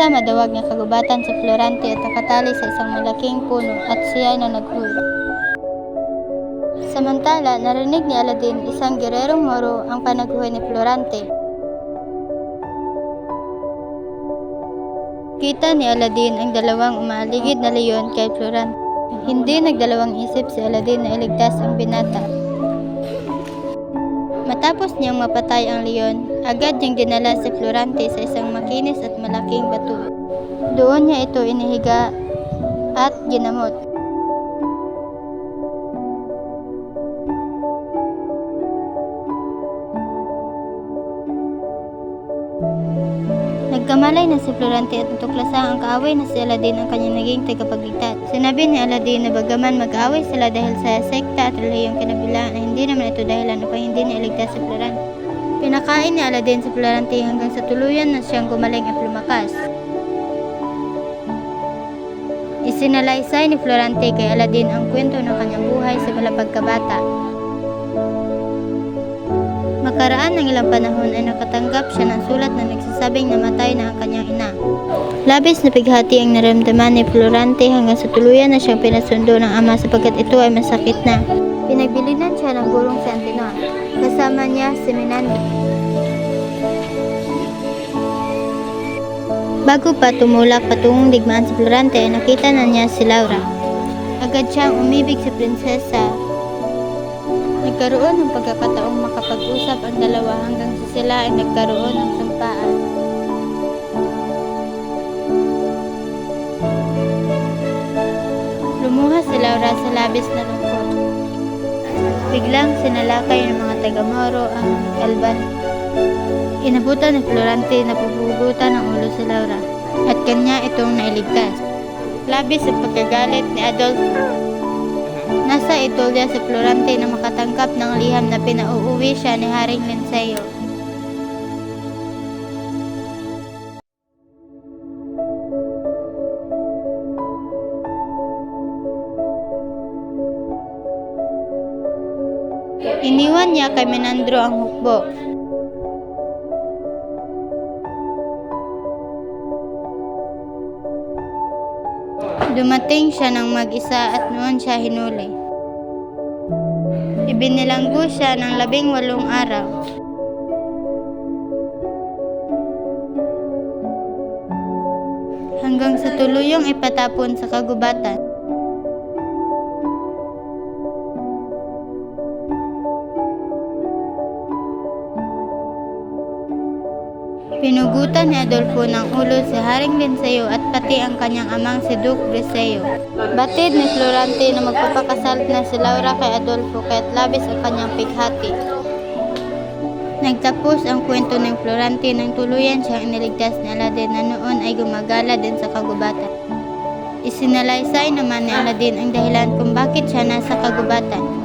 sa madawag nga kagubatan si Florante at nakatali sa isang malaking puno at siya na naghuwi. Samantala, narinig ni Aladdin isang gererong Moro ang panaghuwi ni Florante. Kita ni Aladdin ang dalawang umaaligid na leon kay Florante. Hindi nagdalawang isip si Aladdin na iligtas ang binata. Matapos niyang mapatay ang leon, agad niyang dinala si Florante sa isang makinis at malaking bato. Doon niya ito inihiga at ginamot. Nagkamalay na si Florante at natuklasang ang kaaway na si Aladdin ang kanyang naging tagapagligtas. Sinabi ni Aladdin na bagaman mag-aaway sila dahil sa sekta at relihiyong kinabilaan ay hindi naman ito dahilan upang hindi niya iligtas si Florante. Pinakain ni Aladdin si Florante hanggang sa tuluyan na siyang gumaling at lumakas. Isinalaysay ni Florante kay Aladdin ang kwento ng kanyang buhay sa pagkabata. Makaraan ng ilang panahon ay nakatanggap siya ng sulat na nagsasabing namatay na ang kanyang ina. Labis na pighati ang naramdaman ni Florante hanggang sa tuluyan na siyang pinasundo ng ama sapagkat ito ay masakit na. Pinagbilinan siya ng gurong si Antenor. Kasama niya si Menandro. Bago pa tumulak patungong digmaan si Florante ay nakita na niya si Laura. Agad siyang umibig sa prinsesa. Nagkaroon ng pagkakataong makapag-usap ang dalawa hanggang sa sila ay nagkaroon ng sampaan. Lumuha si Laura sa labis na lungkot. Biglang sinalakay ng mga taga-Moro ang Alban. Inabutan ni Florante na pupugutan ng ulo si Laura at kanya itong nailigtas. Labis sa pagkagalit ni Adolfo. Nasa Itolia si Florante na makatangkap ng liham na pinauuwi siya ni Haring Linceo. Iniwan niya kay Menandro ang hukbo. Dumating siya ng mag-isa at noon siya hinuli. Ibinilanggo siya ng 18 araw. Hanggang sa tuluyang ipatapon sa kagubatan. Pinugutan ni Adolfo ng ulo si Haring Linceo at pati ang kanyang amang si Duke Briseo. Batid ni Florante na magpapakasal na si Laura kay Adolfo kaya't labis ang kanyang pighati. Nagtapos ang kwento ng Florante nang tuluyan siyang iniligtas ni Aladdin na noon ay gumagala din sa kagubatan. Isinalaysay naman ni Aladdin ang dahilan kung bakit siya nasa kagubatan.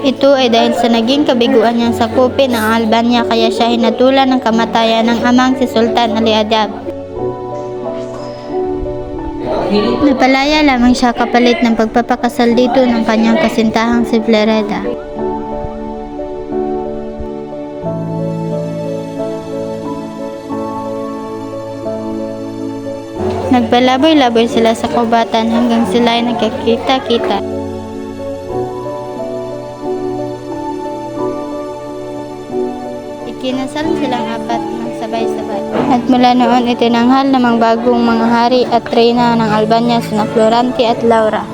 Ito ay dahil sa naging kabiguan niyang sakupin ang Albania kaya siya hinatulan ng kamatayan ng amang si Sultan Ali Adab. Napalaya lamang siya kapalit ng pagpapakasal dito ng kanyang kasintahang si Flereda. Nagpalaboy-laboy sila sa kubatan hanggang sila ay nagkakita-kita. Kinasal silang apat ng sabay-sabay. At mula noon itinanghal namang bagong mga hari at reyna ng Albania sina Florante at Laura.